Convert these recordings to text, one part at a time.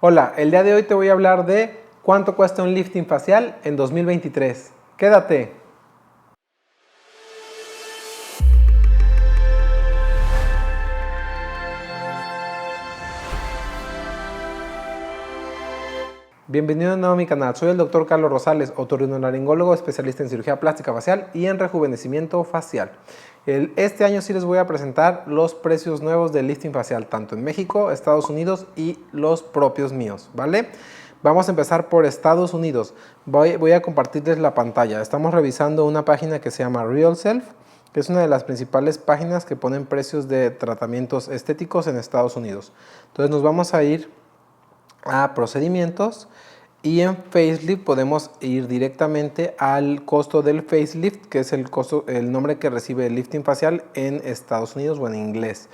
Hola, el día de hoy te voy a hablar de cuánto cuesta un lifting facial en 2023. Quédate. Bienvenido de nuevo a mi canal. Soy el Dr. Carlos Rosales, otorrinolaringólogo, especialista en cirugía plástica facial y en rejuvenecimiento facial. Este año sí les voy a presentar los precios nuevos del lifting facial, tanto en México, Estados Unidos y los propios míos, ¿vale? Vamos a empezar por Estados Unidos. Voy a compartirles la pantalla. Estamos revisando una página que se llama RealSelf, que es una de las principales páginas que ponen precios de tratamientos estéticos en Estados Unidos. Entonces nos vamos a ir a procedimientos y en facelift podemos ir directamente al costo del facelift, que es el nombre que recibe el lifting facial en Estados Unidos o en inglés.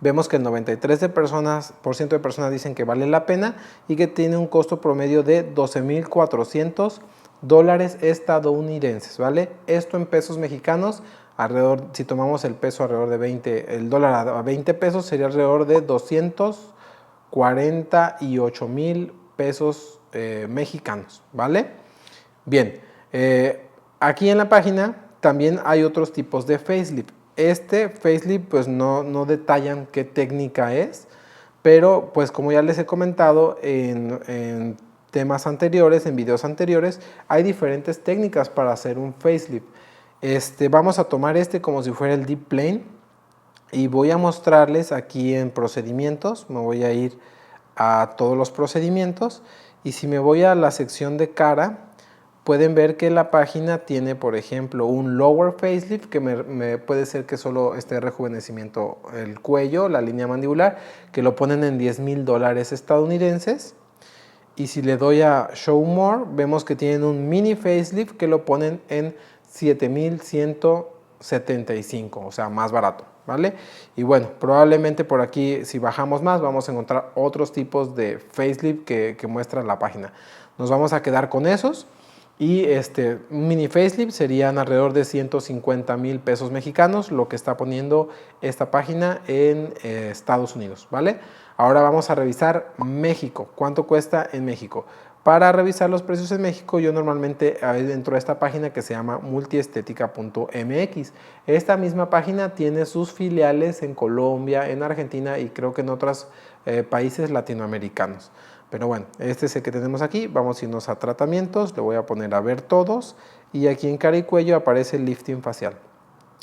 Vemos que el 93% de personas dicen que vale la pena y que tiene un costo promedio de $12,400 estadounidenses, ¿vale? Esto en pesos mexicanos, si tomamos el peso alrededor de el dólar a 20 pesos, sería alrededor de 248,000 pesos mexicanos, ¿vale? Bien, aquí en la página también hay otros tipos de facelift. Este facelift pues no detallan qué técnica es, pero pues como ya les he comentado en temas anteriores, en videos anteriores, hay diferentes técnicas para hacer un facelift. Vamos a tomar como si fuera el deep plane y voy a mostrarles aquí en procedimientos. Me voy a ir a todos los procedimientos y si me voy a la sección de cara, pueden ver que la página tiene, por ejemplo, un lower facelift, que puede ser que solo esté rejuvenecimiento el cuello, la línea mandibular, que lo ponen en $10,000 estadounidenses. Y si le doy a Show More, vemos que tienen un mini facelift que lo ponen en 7,175, o sea, más barato, ¿vale? Y bueno, probablemente por aquí, si bajamos más, vamos a encontrar otros tipos de facelift que muestra la página. Nos vamos a quedar con esos. Y un mini facelift serían alrededor de 150,000 pesos mexicanos, lo que está poniendo esta página en Estados Unidos, ¿vale? Ahora vamos a revisar México. ¿Cuánto cuesta en México? Para revisar los precios en México, yo normalmente dentro de esta página que se llama multiestetica.mx. Esta misma página tiene sus filiales en Colombia, en Argentina y creo que en otros países latinoamericanos. Pero bueno, este es el que tenemos aquí. Vamos a irnos a tratamientos, le voy a poner a ver todos y aquí en cara y cuello aparece el lifting facial.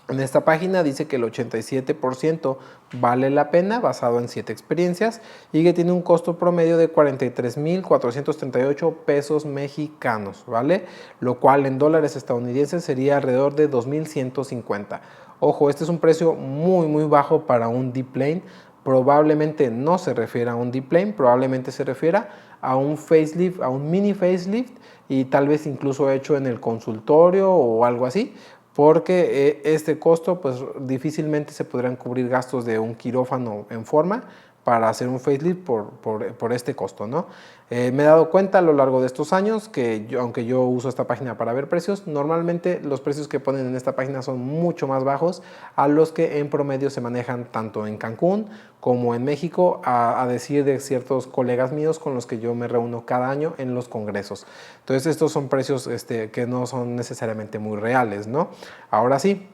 En esta página dice que el 87% vale la pena, basado en 7 experiencias, y que tiene un costo promedio de 43,438 pesos mexicanos, ¿vale? Lo cual en dólares estadounidenses sería alrededor de 2,150. Ojo, este es un precio muy bajo para un deep plane. Probablemente no se refiere a un deep plane, probablemente se refiera a un facelift, a un mini facelift y tal vez incluso hecho en el consultorio o algo así, porque este costo pues difícilmente se podrán cubrir gastos de un quirófano en forma para hacer un facelift por este costo, ¿no? Me he dado cuenta a lo largo de estos años que aunque yo uso esta página para ver precios, normalmente los precios que ponen en esta página son mucho más bajos a los que en promedio se manejan tanto en Cancún como en México, a decir de ciertos colegas míos con los que yo me reúno cada año en los congresos. Entonces estos son precios que no son necesariamente muy reales, ¿no? Ahora sí.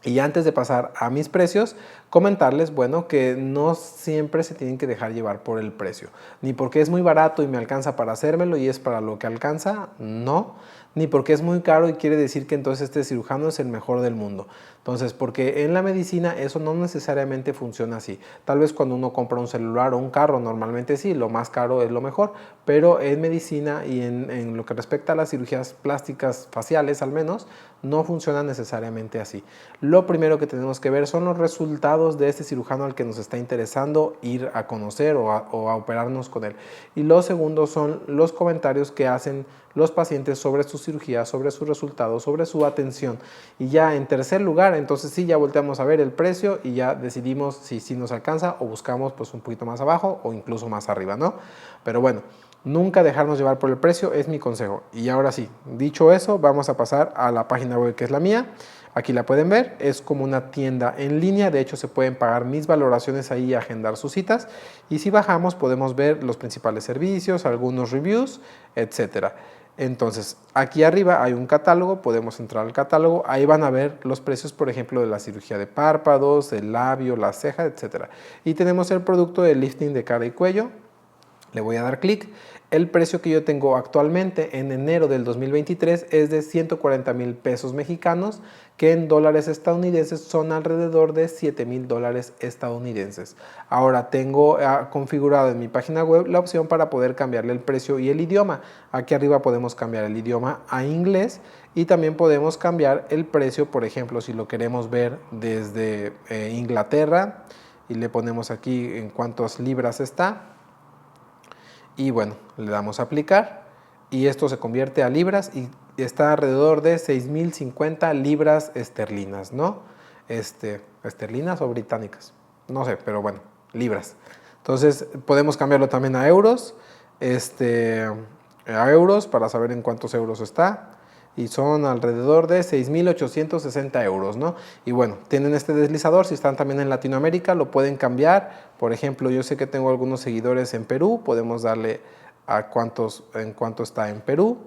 Y antes de pasar a mis precios, comentarles, bueno, que no siempre se tienen que dejar llevar por el precio. Ni porque es muy barato y me alcanza para hacérmelo y es para lo que alcanza, no. Ni porque es muy caro y quiere decir que entonces este cirujano es el mejor del mundo. Entonces, porque en la medicina eso no necesariamente funciona así. Tal vez cuando uno compra un celular o un carro, normalmente sí, lo más caro es lo mejor, pero en medicina y en lo que respecta a las cirugías plásticas faciales al menos, no funciona necesariamente así. Lo primero que tenemos que ver son los resultados de este cirujano al que nos está interesando ir a conocer o a operarnos con él. Y lo segundo son los comentarios que hacen los pacientes sobre su cirugía, sobre sus resultados, sobre su atención. Y ya en tercer lugar, entonces sí, ya volteamos a ver el precio y ya decidimos si nos alcanza o buscamos pues un poquito más abajo o incluso más arriba, ¿no? Pero bueno, nunca dejarnos llevar por el precio es mi consejo. Y ahora sí, dicho eso, vamos a pasar a la página web que es la mía. Aquí la pueden ver, es como una tienda en línea, de hecho se pueden pagar mis valoraciones ahí y agendar sus citas. Y si bajamos podemos ver los principales servicios, algunos reviews, etcétera. Entonces, aquí arriba hay un catálogo, podemos entrar al catálogo, ahí van a ver los precios, por ejemplo, de la cirugía de párpados, el labio, la ceja, etcétera. Y tenemos el producto de lifting de cara y cuello. Le voy a dar clic. El precio que yo tengo actualmente en enero del 2023 es de 140,000 pesos mexicanos, que en dólares estadounidenses son alrededor de 7,000 dólares estadounidenses. Ahora tengo configurado en mi página web la opción para poder cambiarle el precio y el idioma. Aquí arriba podemos cambiar el idioma a inglés y también podemos cambiar el precio, por ejemplo, si lo queremos ver desde Inglaterra y le ponemos aquí en cuántas libras está. Y bueno, le damos a aplicar y esto se convierte a libras y está alrededor de 6,050 libras esterlinas, ¿no? Esterlinas o británicas, no sé, pero bueno, libras. Entonces podemos cambiarlo también a euros, para saber en cuántos euros está. Y son alrededor de 6,860 euros, ¿no? Y bueno, tienen este deslizador, si están también en Latinoamérica lo pueden cambiar. Por ejemplo, yo sé que tengo algunos seguidores en Perú, podemos darle a en cuánto está en Perú.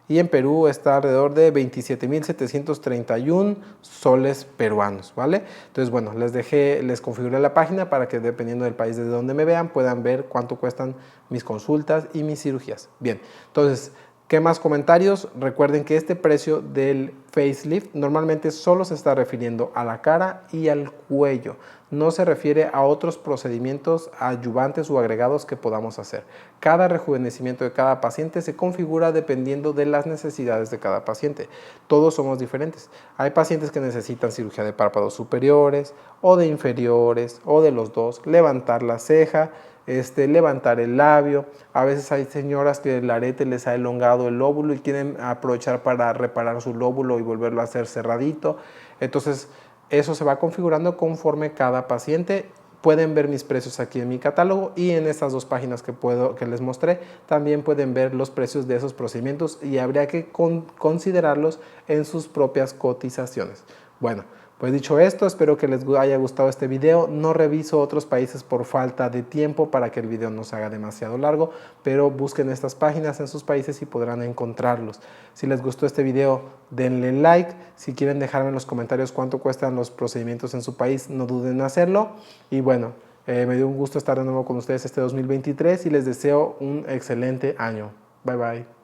Y en Perú está alrededor de 27,731 soles peruanos, ¿vale? Entonces, bueno, les configuré la página para que dependiendo del país de donde me vean, puedan ver cuánto cuestan mis consultas y mis cirugías. Bien, entonces, ¿qué más comentarios? Recuerden que este precio del facelift normalmente solo se está refiriendo a la cara y al cuello. No se refiere a otros procedimientos adyuvantes o agregados que podamos hacer. Cada rejuvenecimiento de cada paciente se configura dependiendo de las necesidades de cada paciente. Todos somos diferentes. Hay pacientes que necesitan cirugía de párpados superiores o de inferiores o de los dos, levantar la ceja, levantar el labio. A veces hay señoras que el arete les ha elongado el lóbulo y quieren aprovechar para reparar su lóbulo y volverlo a hacer cerradito. Entonces, eso se va configurando conforme cada paciente. Pueden ver mis precios aquí en mi catálogo y en estas dos páginas que les mostré también pueden ver los precios de esos procedimientos y habría que considerarlos en sus propias cotizaciones. Bueno, pues dicho esto, espero que les haya gustado este video. No reviso otros países por falta de tiempo para que el video no se haga demasiado largo, pero busquen estas páginas en sus países y podrán encontrarlos. Si les gustó este video, denle like. Si quieren dejarme en los comentarios cuánto cuestan los procedimientos en su país, no duden en hacerlo. Y bueno, me dio un gusto estar de nuevo con ustedes este 2023 y les deseo un excelente año. Bye bye.